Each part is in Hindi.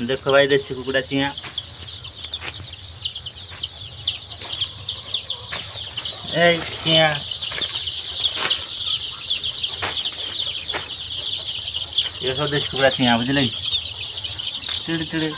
देखो भाई देसी कुकुड़ा चिया ए चिया ये सब देसी कुकुड़ा चिया बुझे चिड़ी चिड़ी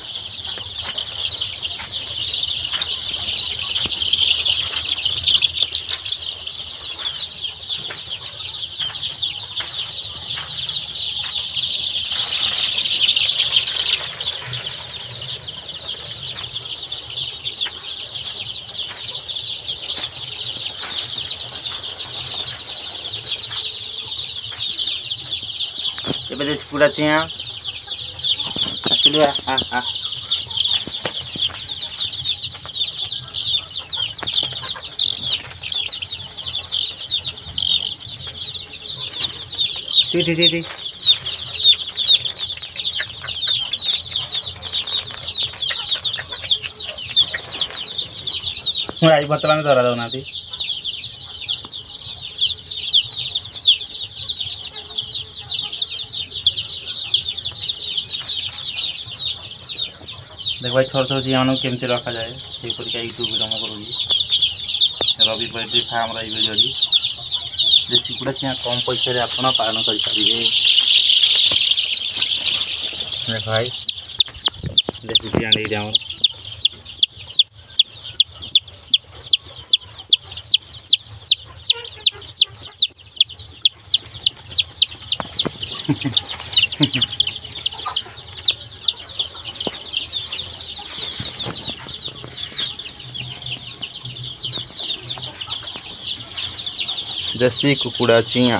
ये देसी कुकुड़ा चिया आसिलु आ टी आज बर्तमान धरा दौना देख भाई छोट छोट जीवन केमती रखा जाए से यूट्यूब कम कर रवि बैटरी फार्म वीडियो देसी कुकुड़ा चिया कम पैसा आप पालन करें। देख भाई देसी चिया आम देसी कुकुड़ा चिया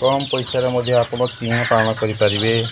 कम पैसा आप चिया पालन करें।